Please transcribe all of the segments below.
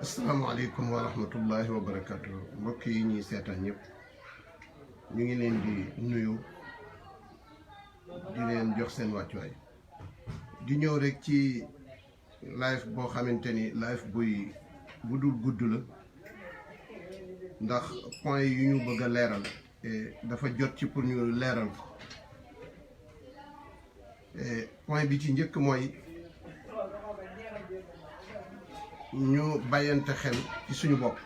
asalaamaaleykum wa rahmatullahi wa barakatu mbokk yi ñuy seetaan ñëpp ñu ngi leen di nuyu di leen jox seen wàccuwaay di ñëw rek ci live boo xamante ni live bu dul gudd la ndax point yu ñu bëgg a leeral dafa jot ci pour ñu leeral ko point bi ci njëkk mooy ñu bàyyante xel ci suñu bopp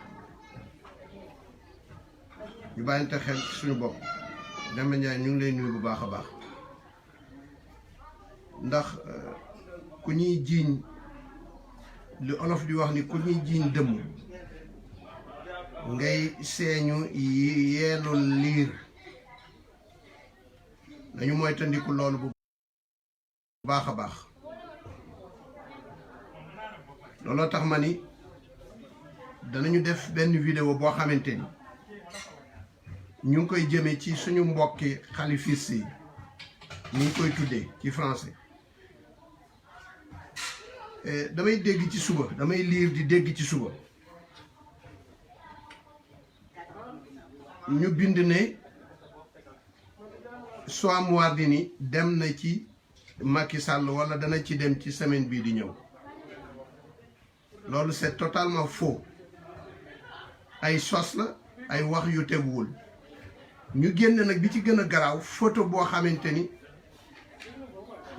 Demba Ndiaye ñu ngi lay nuyu bu baax a baax ndax ku ñuy jiiñ li olof di wax ni ku ñuy jiiñ dëmm ngay seeñu yeelu liir dañu moytandiku loolu bu baax a baax looloo tax ma ni danañu def benn vidéo boo xamante ni ñu ngi koy jëmee ci suñu mbokki xalifis yi ñu ngi koy tuddee ci français damay dégg ci suba damay liir di dégg ci suba ñu bind ne Soham Wardini dem na ci Macky Sall wala dana ci dem ci semaine bii di ñëw loolu c'est totalement faux ay sos la ay wax yu teguwul ñu génn nag bi ci gën a garaaw photo boo xamante ni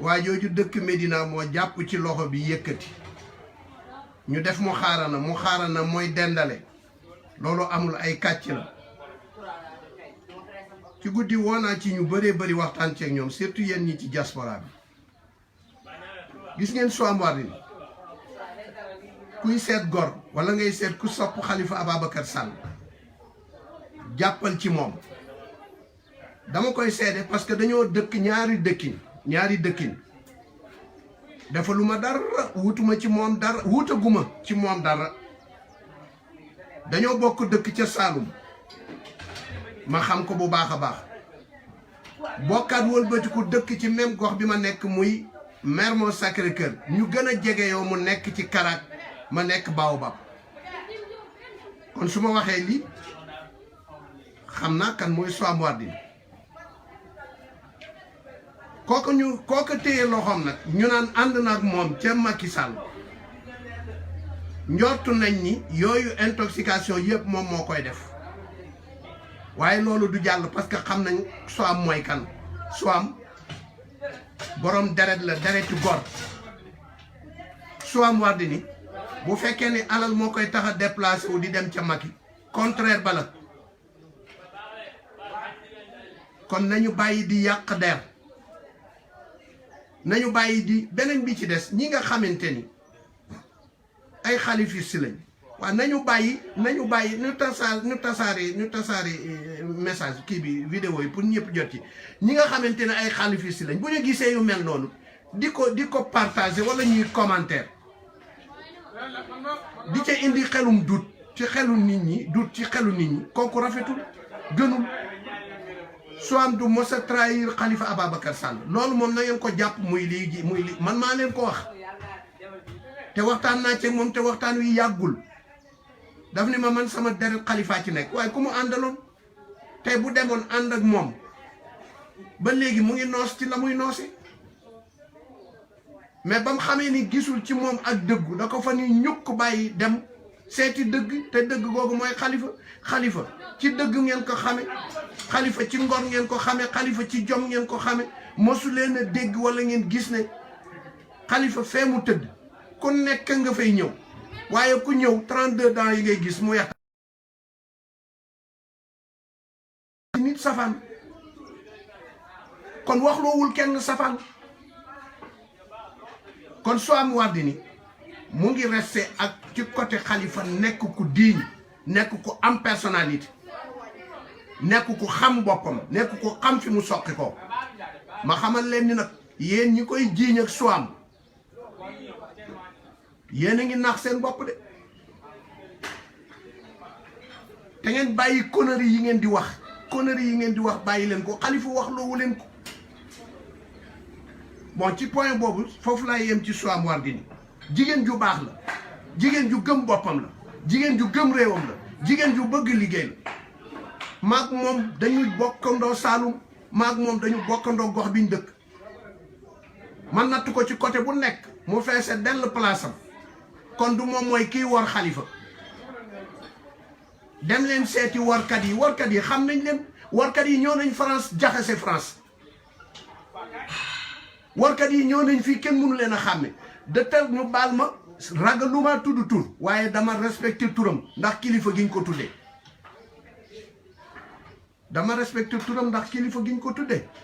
waa jooju dëkk Médina moo jàpp ci loxo bi yëkkati ñu def mu xaarana mooy dendale loolu amul ay kàcc la ci guddi woonaa ci ñu bëree bëri waxtaan ceeg ñoom surtout yéen ñi ci diaspora bi gis ngeen Soham Wardini kuy seet gor wala ngay seet ku sopp Khalifa Ababacar Sall jàppal ci moom dama koy seede parce que dañoo dëkk ñaari dëkkin defaluma dara wutuma ci moom dara wutaguma ci moom dara dañoo bokk dëkk ca Saalum ma xam ko bu baax a baax bokkaat wëlbatiku dëkk ci même gox bi ma nekk muy Mermoz Sacré-Cœur ñu gën a jege yow mu nekk ci Karak ma nekk Baobab kon su ma waxee lii xam naa kan mooy Soham Wardini kooku téye loxoom nag ñu naan ànd na ak moom ca Macky Sall njortu nañ ni yooyu intoxication yëpp moom moo koy def waaye loolu du jàll parce que xam nañ Soham mooy kan Soham borom deret la deretu gor Soham Wardini bu fekkee ni alal moo koy tax a déplacé wu di dem ca Macky contraire ba la kon nañu bàyyi di yàq der nañu bàyyi di beneen bi ci des ñi nga xamante ni ay xalifis lañ waaw nañu bàyyi ñu tasaare message kii bi vidéo yi pour ñëpp jot ci ñi nga xamante ne ay xalifis lañ bu ñu gisee yu mel noonu di ko partager wala ñuy commentaire di ca indi xelum dut ci xelu nit ñi kooku rafetul gënul Soham du mos a trahir Khalifa Ababacar Sall loolu moom na ngeen ko jàpp muy lii man maa leen ko wax te waxtaan naa ci moom te waxtaan wi yàggul daf ni ma man sama deret Khalifa ci nekk waaye ku mu àndaloon tey bu demoon ànd ak moom ba léegi mu ngi noos ci la muy noosi mais ba mu xamee ni gisul ci moom ak dëggu da ko fa ni ñukk bàyyi dem seeti dëgg te dëgg googu mooy Khalifa ci dëgg ngeen ko xame Khalifa ci ngor ngeen ko xame Khalifa ci jom ngeen ko xame mosu leen a dégg wala ngeen gis ne Khalifa fee mu tëdd ku nekk nga fay ñëw waaye ku ñëw 32 ans yi ngay gis mu yàq nit safaan kon waxloowul kenn safaan kon Soham Wardini mu ngi resté ak ci côté Khalifa nekk ku diiñ nekk ku am personnalité nekk ku xam boppam nekk ku xam fi mu soqi ko ma xamal leen ni nag yéen ñi koy jiiñ ak Soham yéen a ngi nax seen bopp de te ngeen bàyyi conneries yi ngeen di wax bàyyi leen ko Khalifa wax loowu leen ko bon ci point boobu foofu laa yem ci Soham Wardini jigéen ju baax la jigéen ju gëm boppam la jigéen ju gëm réewam la jigéen ju bëgg liggéey la maag moom dañuy bokkandoo Saalum maag moom dañu bokkandoo gox biñ dëkk man natt ko ci côté bu nekk mu feese dell place am kon du moom mooy kii war Khalifa dem leen seeti warkat yi xam nañ leen warkat yi ñoo nañ France jaxase France warkat yi ñoo nañ fii kenn mënu leen a xàmme de tel ñu baal ma ragaluma tudd tur waaye dama respecté turam ndax kilifa giñ ko tuddee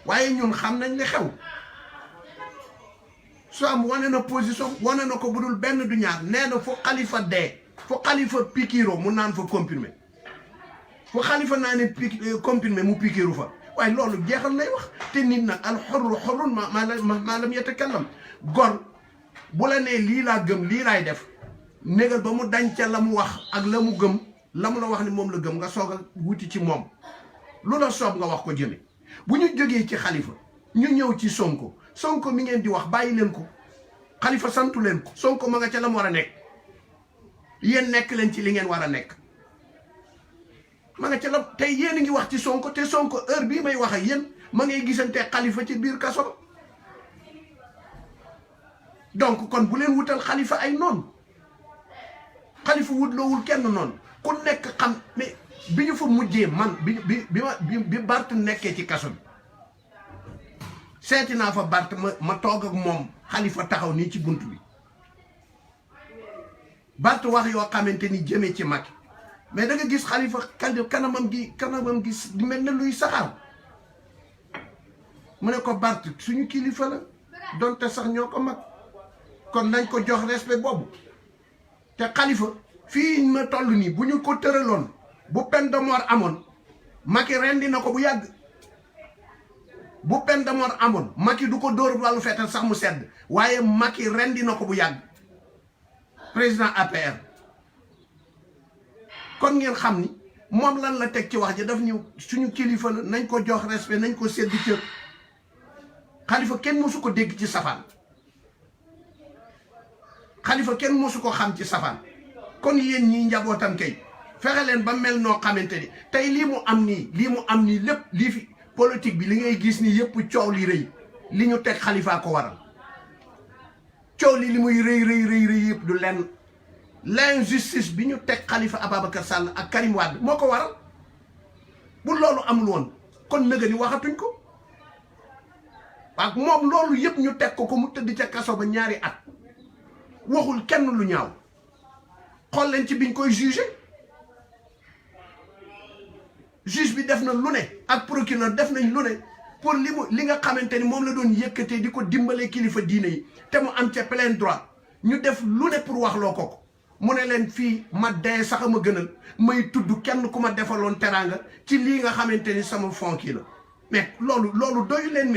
waaye ñun xam nañ li xew su am wane na position wane na ko budul benn du ñaar nee na fu Khalifa dee fu Khalifa pikiro mu naan fa comprimé fu Khalifa naa ne comprimé mu pikiru fa waaye loolu jeexal lay wax te nit nag al xorru xorrun maa lam yatakallam gor bu la nee lii laa gëm lii laay def négal ba mu dañ ca la mu wax ak la mu gëm la mu la wax ni moom la gëm nga soog a wuti ci moom lu la soob nga wax ko jëme bu ñu jógee ci Khalifa ñu ñëw ci Sonko mi ngeen di wax bàyyi leen ko Khalifa santu leen ko Sonko ma nga ca la mu war a nekk yéen nekk leen ci li ngeen war a nekk ma nga ca la tey yéen a ngi wax ci Sonko te Sonko heure bii may wax ak yéen ma ngay gisante Khalifa ci biir kaso donc kon bu leen wutal Khalifa ay noonu Khalifa wutloowul kenn noonu ku nekk xam mais bi ñu fa mujjee man bi Bart nekkee ci kaso bi seeti naa fa Bart ma toog ak moom Khalifa taxaw nii ci bunt bi Bart wax yoo xamante ni jëmee ci Macky mais da nga gis Khalifa kanamam gi mel na luy saxaar mu ne ko Bart suñu kilifa la donte sax ñoo ko mag kon nañ ko jox respect boobu te Khalifa fii ma toll nii bu ñu ko tëraloon bu peine de mort amoon Macky rendi na ko bu yàgg bu peine de mort amoon Macky du ko dóor wàllu feetal sax mu sedd waaye Macky rendi na ko bu yàgg président APR kon ngeen xam ni moom lan la teg ci wax ji daf ñu suñu kilifa la nañ ko jox respect nañ ko sedd cër Khalifa kenn mosu ko dégg ci safaan Khalifa kenn mosu ko xam ci safaan kon yéen ñii njabootam kay fexe leen ba mel noo xamante ni tey lii mu am nii lépp lii fi politique bi li ngay gis ni yëpp coow li rëy li ñu teg Khalifa ko waral coow li muy rëy yëpp du lenn l'injustice bi ñu teg Khalifa Ababacar Sall ak Karim Wade moo ko waral bu loolu amul woon kon nëga ni waxatuñ ko ak moom loolu yëpp ñu teg ko mu tëdd ca kaso ba ñaari at waxul kenn lu ñaaw xool leen ci biñ koy juge bi def na lu ne ak procureur def nañ lu ne pour li nga xamante ni moom la doon yëkkatee di ko dimbale kilifa diine yi te mu am ca plein droit ñu def lu ne pour wax loo ko mu ne leen fii ma dee sax ma gënal may tudd kenn ku ma defaloon teraanga ci lii nga xamante ni sama fond kii la mais loolu doyu leen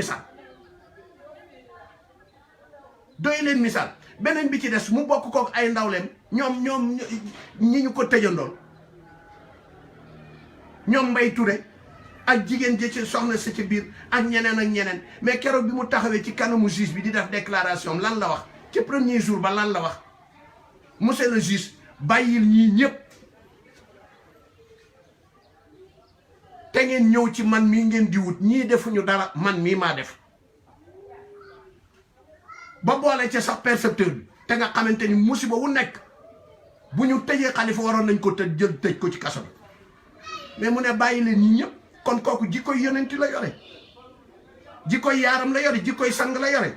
misaal beneen bi ci des mu bokk kook ay ndawleem ñoom ñi ñu ko tëjandoon ñoom Mbaye Touré ak jigéen ji ci soxna si ci biir ak ñeneen mais keroog bi mu taxawee ci kanamu juge bi di def déclaration lan la wax ci premier jour ba lan la wax monsieur le juge bàyyil ñii ñëpp te ngeen ñëw ci man mii ngeen di wut ñii defuñu dara man mii maa def ba boole ca sax percepteur bi te nga xamante ni musiba wu nekk bu ñu tëjee Khalifa waroon nañ ko tëj ko ci kaso bi mais mu ne bàyyi leen ñi ñëpp kon kooku jikkoy yonenti la yore jikkoy yaaram la yore jikkoy sang la yore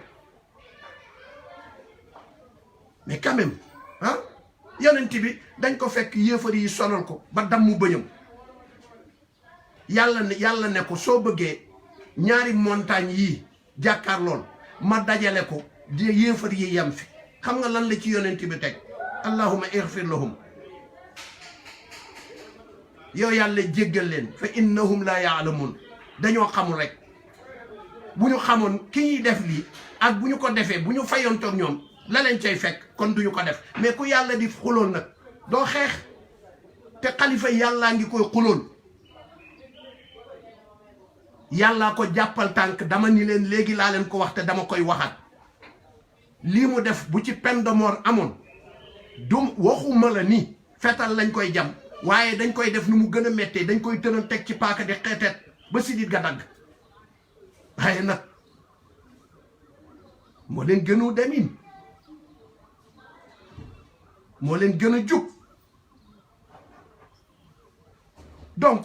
mais quand même yonenti bi dañ ko fekk yéefar yi sonal ko ba dammu bëñam yàlla ne ko soo bëggee ñaari montagne yii jàkkaar lool ma dajale ko di yéefar yi yem fi xam nga lan la ci yonenti bi teg allahumma ighfir lahum yow yàlla jéggal leen fa innahum la yaalamun dañoo xamul rek bu ñu xamoon ki ñuy def lii ak bu ñu ko defee bu ñu fayontoog ñoom la leen cay fekk kon duñu ko def mais ku yàlla di xuloon nag doo xeex te Khalifa yàllaa ngi koy xuloon yàllaa ko jàppal tànk dama ni leen léegi laa leen ko wax te dama koy waxaat lii mu def bu ci peine de mort amoon du waxuma la ni fetal lañ koy jam waaye dañ koy def nu mu gën a méttee dañ koy tëral teg ci paaka di xeeteet ba sidit ga dagg waaye nag moo leen gënu demin moo leen gën a jub donc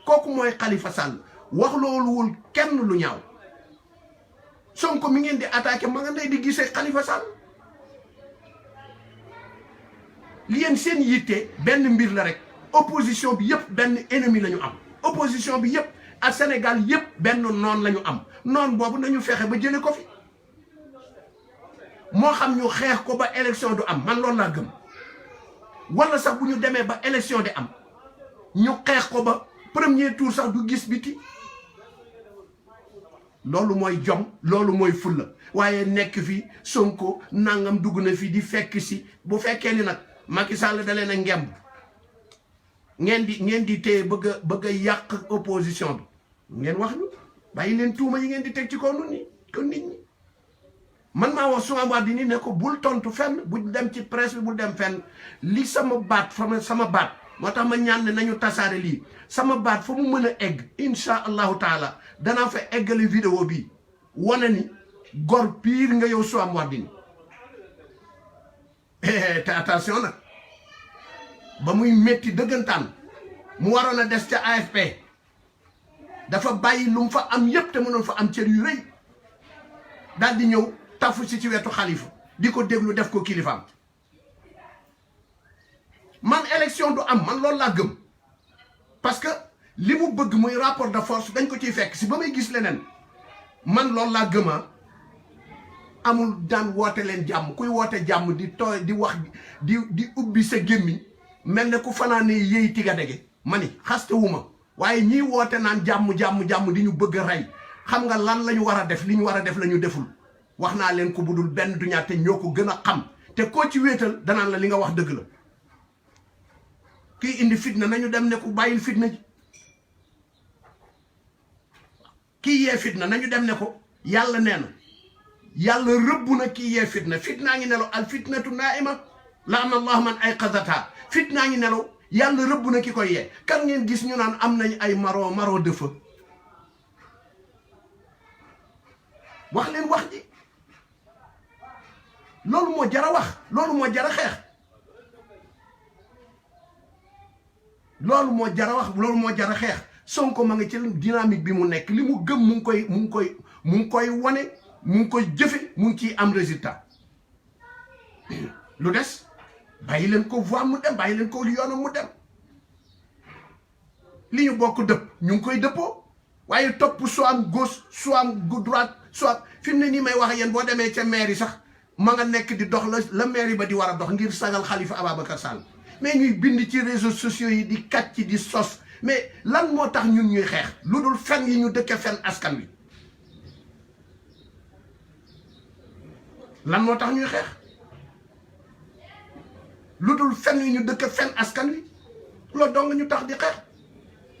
kooku mooy Khalifa Sall wax looluwul kenn lu ñaaw Sonko mi ngeen di attaqué ma nga ndey di gisee Khalifa Sall li yéen seen yitte benn mbir la rek opposition bi yëpp benn ennemi la ñu am opposition bi yëpp ak Sénégal yëpp benn noon la ñu am noon boobu nañu fexe ba jële ko fi moo xam ñu xeex ko ba élection du am man loolu laa gëm wala sax bu ñu demee ba élection di am ñu xeex ko ba premier tour sax du gis biti loolu mooy jom loolu mooy fulla waaye nekk fi Sonko nangam dugg na fi di fekk si bu fekkee ni nag Macky Sall da leen a ngemb ngeen di téye bëgg a yàq opposition bi ngeen wax ñu bàyyi leen tuuma yi ngeen di teg ci kaw nun ni kon nit ñi man maa wax Soham Wardini ne ko bul tontu fenn bu dem ci presse bi bul dem fenn li sama baat sama baat moo tax ma ñaan ne nañu tasaare lii sama baat fa mu mën a egg insha allahu taala danaa fa eggale vidéo bi wane ni gor pire nga yow Soham Wardini te attention nag ba muy métti dëggantaan mu waroon a des ca AFP dafa bàyyi lu mu fa am yépp te mënoon fa am cër yu rëy daal di ñëw tafu si ci wetu Khalifa di ko déglu def ko kilifaam man élection du am man loolu laa gëm parce que li mu bëgg muy rapport de force dañ ko ciy fekk si ba may gis leneen man loolu laa gëma amul daan woote leen jàmm kuy woote jàmm di tooy di wax di ubbi sa gémmiñ mel ne ku fanaane yéy tiga dege ma ni xaste wu ma waaye ñiy woote naan jàmm di ñu bëgg a rey xam nga lan la ñu war a def li ñu war a def la ñu deful wax naa leen ko budul benn du ñaar te ñoo ko gën a xam te koo ci wéetal danaan la li nga wax dëgg la kii indi fitna nañu dem ne ku bàyyil fitna ji kii yee fitna nañu dem ne ko yàlla nee na yàlla rëbb na kii yee fitna fitnaa ngi nelaw al fitnatu naima laana allah man ay qazata fitnaa ngi nelaw yàlla rëbb na ki koy yee kan ngeen gis ñu naan am nañ ay maro de feu wax leen wax ji loolu moo jara wax loolu moo jara xeex loolu moo jara wax loolu moo jara xeex Sonko ma nga ci dynamique bi mu nekk li mu gëm mu ngi koy wane mu ngi koy jëfe mu ngi ciy am résultat lu des bàyyi leen ko voie mu dem bàyyi leen ko yoonam mu dem li ñu bokk dëpp ñu ngi koy dëppoo waaye topp soit am gauche soit am droite soit fi mu ne nii may wax yéen boo demee ca mairie sax ma nga nekk di dox la mairie ba di war a dox ngir sagal Khalifa Ababacar Sall mais ñuy bind ci réseaux sociaux yi di kàcc di sos mais lan moo tax ñun ñuy xeex lu dul fen yi ñu dëkke fen askan wi lan moo tax ñuy xeex lu dul fen yi ñu dëkke fen askan wi loolu dong ñu tax di xeex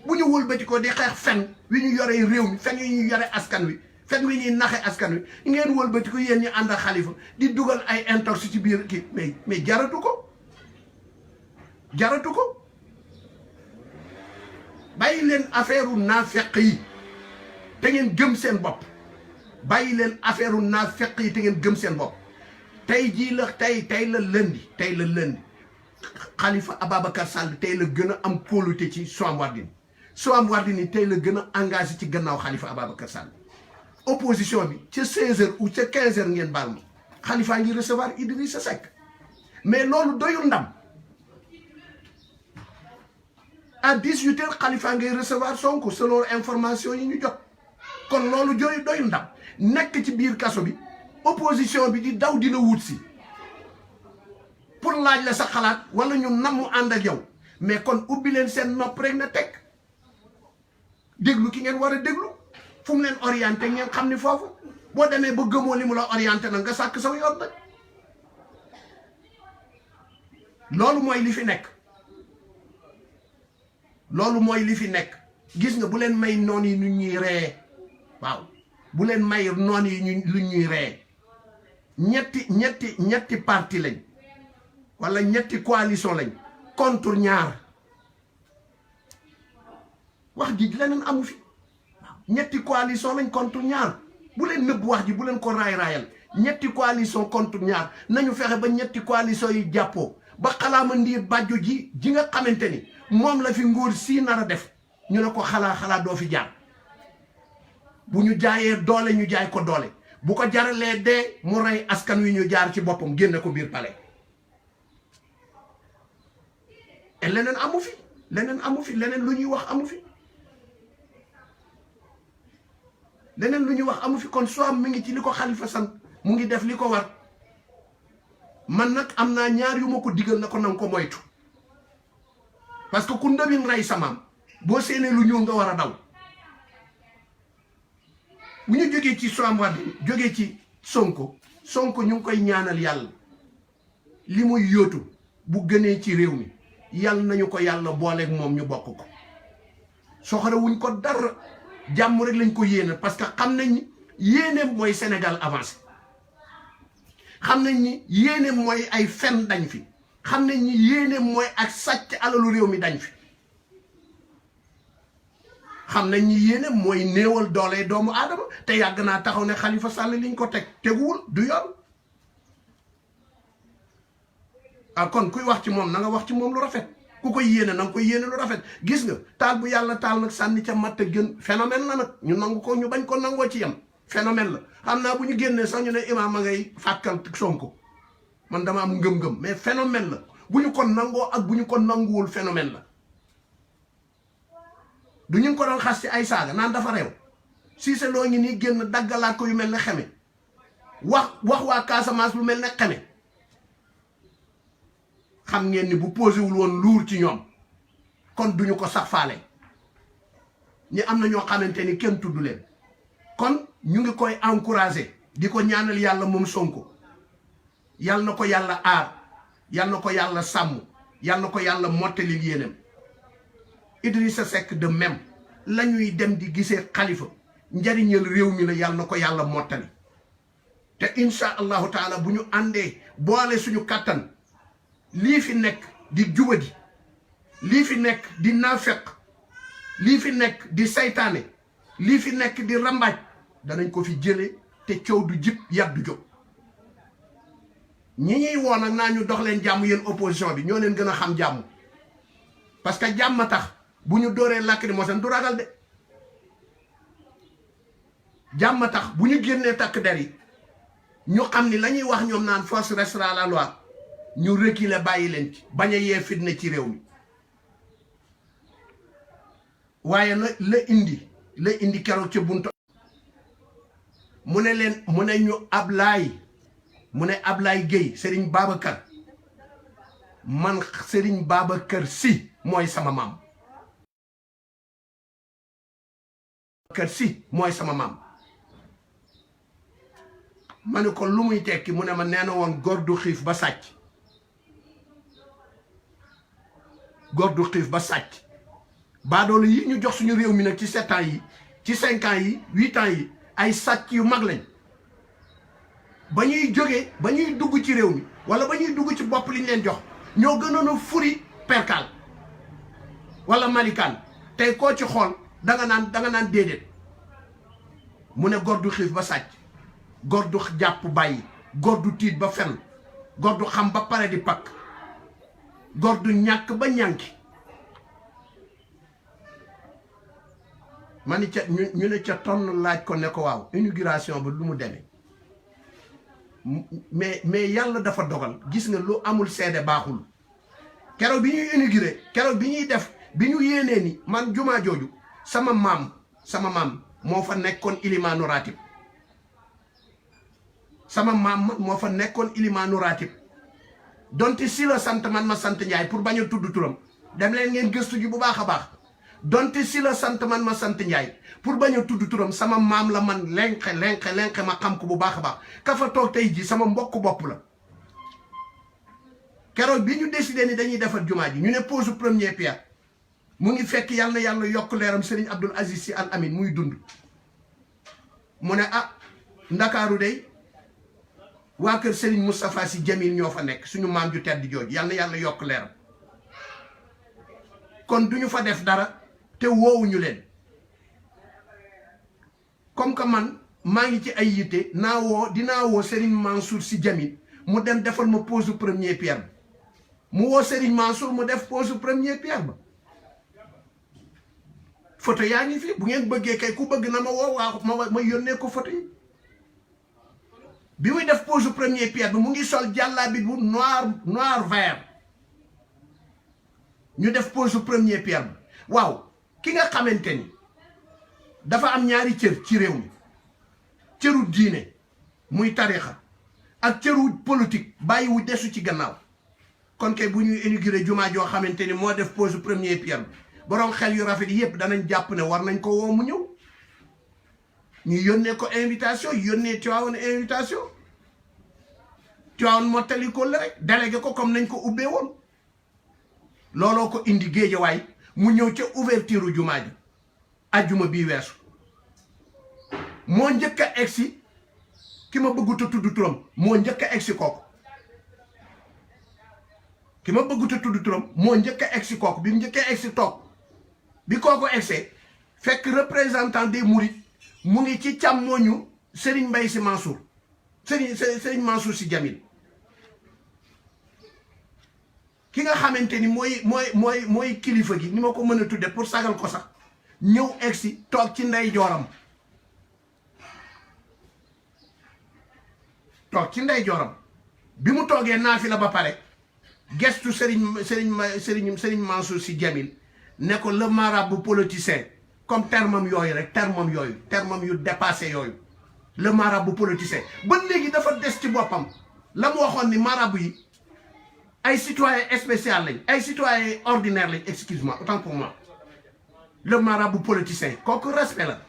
bu ñu wëlbati ko di xeex fen wi ñu yore réew mi fen yi ñu yore askan wi fen wi ñuy naxe askan wi ngeen wëlbati ko yéen ñu ànd ak Khalifa di dugal ay intox ci biir kii mais jaratu ko bàyyi leen affaire u naafeq yi te ngeen gëm seen bopp bàyyi leen affaire u naafeq yi te ngeen gëm seen bopp tey jii la tey la lëndi Khalifa Ababacar Sall tey la gën a am kóolute ci Soham Wardini tey la gën a engagé ci gannaaw Khalifa Ababacar Sall opposition bi ca 16h ou ca 15h ngeen baal ma Khalifa ngi recevoir Idrissa Seck mais loolu doyul ndam à 18h Khalifa ngay recevoir Sonko selon information yi ñu jot kon loolu doyul ndam nekk ci biir kaso bi opposition bi di daw dina wut si pour laaj la sa xalaat wala ñu namu ànd ak yow mais kon ubbi leen seen nopp rek na teg déglu ki ngeen war a déglu fu mu leen orienté ngeen xam ni foofu boo demee ba gëmoo li mu la orienté nag nga sàkk saw yoon nag loolu mooy li fi nekk gis nga bu leen may noon yi nu ñuy ree waaw bu leen may noon yi lu ñuy ree ñetti parti lañ wala ñetti coalition lañ contre ñaar wax ji leneen amu fi ñetti coalition lañ contre ñaar bu leen nëbb wax ji bu leen ko raay-raayal ñetti coalition contre ñaar nañu fexe ba ñetti coalition yi jàppoo ba xalaama ndiir bàjjo ji nga xamante ni moom la fi ngóor sii nar a def ñu ne ko xalaa doo fi jaar bu ñu jaayee doole ñu jaay ko doole bu ko jaralee dee mu rey askan wi ñu jaar ci boppam génne ko biir palais et leneen amu fi leneen lu ñuy wax amu fi leneen lu ñuy wax amu fi kon soo mi ngi ci li ko Xalifa sant mu ngi def li ko war man nag am naa ñaar yu ma ko digal na ko nanga ko moytu parce que ku ndëmin rey samaam boo séenee lu ñuul nga war a daw bu ñu jógee ci Soham Wardini jógee ci Sonko ñu ngi koy ñaanal yàlla li muy yóotu bu gënee ci réew mi yàlla nañu ko yàlla booleeg moom ñu bokk ko soxore wuñ ko dara jàmm rek lañ ko yéene parce que xam nañ ni yéeneem mooy Sénégal avancé xam nañ ni yéeneem mooy ay fen dañ fi xam nañ ni yéeneem mooy ak sàcc alalu réew mi dañ fi xam nañ ni yéeneem mooy néewal doole doomu aadama te yàgg naa taxaw ne Khalifa Sall liñ ko teg teguwul du yoon kon kuy wax ci moom na nga wax ci moom lu rafet ku koy yéene na nga koy yéene lu rafet gis nga taal bu yàlla taal nag sànni ca matt gën phénomène la nag ñu nangu ko ñu bañ ko nangoo ci yam phénomène la xam naa bu ñu génnee sax ñu ne imaam a ngay fàkkal Sonko man dama am ngëm-ngëm mais phénomène la bu ñu ko nangoo ak bu ñu ko nanguwul phénomène la du ñu ko doon xas ci ay saaga naan dafa réew Cissé Lo ngi nii génn daggalaat ko yu mel ne xeme wax waa Casamance lu mel ne xeme xam ngeen ni bu posé wul woon luur ci ñoom kon duñu ko sax faale ñi am na ñoo xamante ni kenn tudd leen kon ñu ngi koy encouragé di ko ñaanal yàlla moom Sonko yàlla na ko yàlla aar yàlla na ko yàlla sàmm yàlla na ko yàlla mottali yéenam Idrissa Seck de même la ñuy dem di gisee Khalifa njariñal réew mi la yàlla na ko yàlla mottali te incha allahu taala bu ñu àndee boole suñu kàttan lii fi nekk di jubadi lii fi nekk di naafeq lii fi nekk di saytaane lii fi nekk di rambaaj danañ ko fi jëlee te coow du jib yat du jóg ñi ñuy woo nag naa ñu dox leen jàmm yéen opposition bi ñoo leen gën a xam jàmm parce que jàmm tax bu ñu dooree lacrymogène du ragal de jàmm tax bu ñu génnee takk der yi ñu xam ni la ñuy wax ñoom naan force restera la loi ñu reculer bàyyi leen ci bañ a yee fitna ci réew mi waaye la indi keroog ci buntu mu ne leen mu ne ñu Ablaye Gueye Serigne Babacar man Serigne Babacar Sy mooy sama maam ma ne ko lu muy tekki mu ne ma nee na woon góor du xiif ba sàcc baadoolu yi ñu jox suñu réew mi nag ci 7 ans yi ci 5 ans yi 8 ans yi ay sàcc yu mag lañ ba ñuy dugg ci réew mi wala ba ñuy dugg ci bopp li ñu leen jox ñoo gënoon a furi perkal wala malikaan tey koo ci xool danga naan déedéet mu ne góor du xiif ba sàcc góor du jàpp bàyyi góor du tiit ba fen góor du xam ba pare di pakk góor du ñàkk ba ñànki ma ni ca ñu ne ca tonn laaj ko ne ko waaw inauguration ba lu mu demee mais yàlla dafa dogal gis nga lu amul seede baaxul keroog bi ñuy inauguré keroog bi ñuy def bi ñu yéenee ni man jumaa jooju sama maam moo fa nekkoon ilimaanu ratib moo fa nekkoon ilimaanu ratib donte si la sant man ma sant Njaay pour bañ a tudd turam dem leen ngeen gëstu ji bu baax a baax donte si la sant man ma sant Njaay pour bañ a tudd turam sama maam la man lenqe ma xam ko bu baax a baax ka fa toog tey ji sama mbokk bopp la keroog bi ñu décidé ni dañuy defar jumaa ji ñu ne pose première pierre mu ngi fekk yàlla na yàlla yokk leeram Serigne Abdoul Aziz Sy Al Amine muy dund mu ne ndakaaru day waa kër Serigne Moustapha Sy Jamil ñoo fa nekk suñu maam ju tedd jooju yàlla na yàlla yokk leeram kon duñu fa def dara te woowuñu leen comme que man maa ngi ci ay yitte dinaa woo Serigne Mansour Sy Djamil mu dem defal ma pose première pierre mu woo Serigne Mansour mu def pose première pierre ba photo yaa ngi fi bu ngeen bëggee kay ku bëgg na ma woo waa ma yónnee ko photo yi bi muy def pose première pierre bi mu ngi sol jàllaabi bu noir vert ñu def pose première pierre bi waaw ki nga xamante ni dafa am ñaari cër ci réew mi cëru diine muy tarixa ak cëru politique bàyyiwu desu ci gannaaw kon kay bu ñuy inauguré jumaa joo xamante ni moo def pose première pierre bi borom xel yu rafet yépp danañ jàpp ne war nañ ko woo mu ñëw ñu yónnee ko invitation yónnee Tivaouane invitation Tivaouane mottali ko la rek délégué ko comme nañ ko ubbee woon looloo ko indi Géejawaay mu ñëw ca ouverture jumaa ji ajjuma bii weesu moo njëkk a egsi ki ma bëggut a tudd turam moo njëkk a egsi kooku ki ma bëggut a tudd turam moo njëkk a egsi kooku bi mu njëkk a egsi toog bi kooku egsee fekk représentant des mourides mu ngi ci càmmooñu Serigne Mbaye Sy Mansour Serigne Mansour Sy Djamil ki nga xamante ni mooy kilifa gi ni ma ko mën a tudde pour sagal ko sax ñëw egsi toog ci ndey jooram bi mu toogee naafila ba pare gestu Serigne Mansour Sy Djamil ne ko le marabout politicien comme termam yooyu rek termam yu dépassé yooyu le marabout politicien ba léegi dafa des ci boppam la mu waxoon ni marabout yi ay citoyen spécial lañ ay citoyen ordinaire lañ excuse-moi autant pour moi le marabout politicien kooku respect la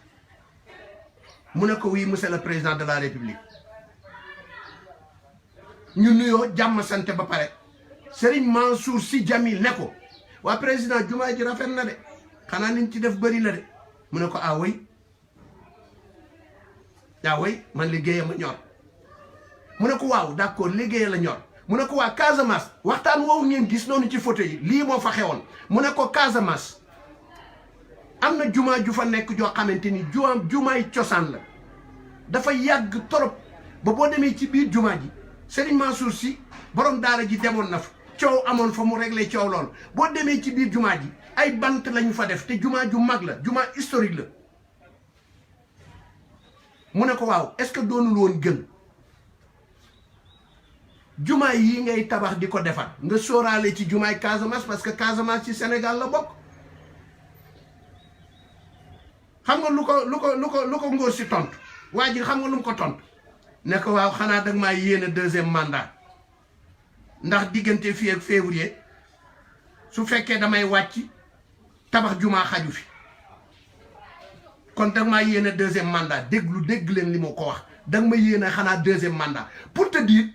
mu ne ko oui monsieur le président de la république ñu nuyoo jàmm sante ba pare Serigne Mansour Sy Djamil ne ko waa président jumaa ji rafet na de xanaa liñ ci def bëri na de mu ne ko ah oui man liggéeyam ma ñor mu ne ko waaw d'accord liggéey la ñor mu ne ko waa Casamance waxtaan woowu ngeen gis noonu ci photo yi lii moo fa xewoon mu ne ko Casamance am na jumaa ju fa nekk joo xamante ni jumaay cosaan la dafa yàgg torop ba boo demee ci biir jumaa ji Serigne Mansour Sy borom daara ji demoon na fa coow amoon fa mu réglé coow loolu boo demee ci biir jumaa ji ay bant lañu fa def te jumaa ju mag la jumaa historique la mu ne ko waaw est-ce que doonul woon gën jumaa yi ngay tabax di ko defar nga sóoraale ci jumaay Casamance parce que Casamance ci Sénégal la bokk xam nga lu ko ngóor si tontu waa ji xam nga lu mu ko tontu ne ko waaw xanaa dag maa yéene deuxième mandat ndax diggante fii ak février su fekkee damay wàcc tabax jumaa xaju fi kon dag maa yéene deuxième mandat dégg leen li ma ko wax dag ma yéene xanaa deuxième mandat pour te dire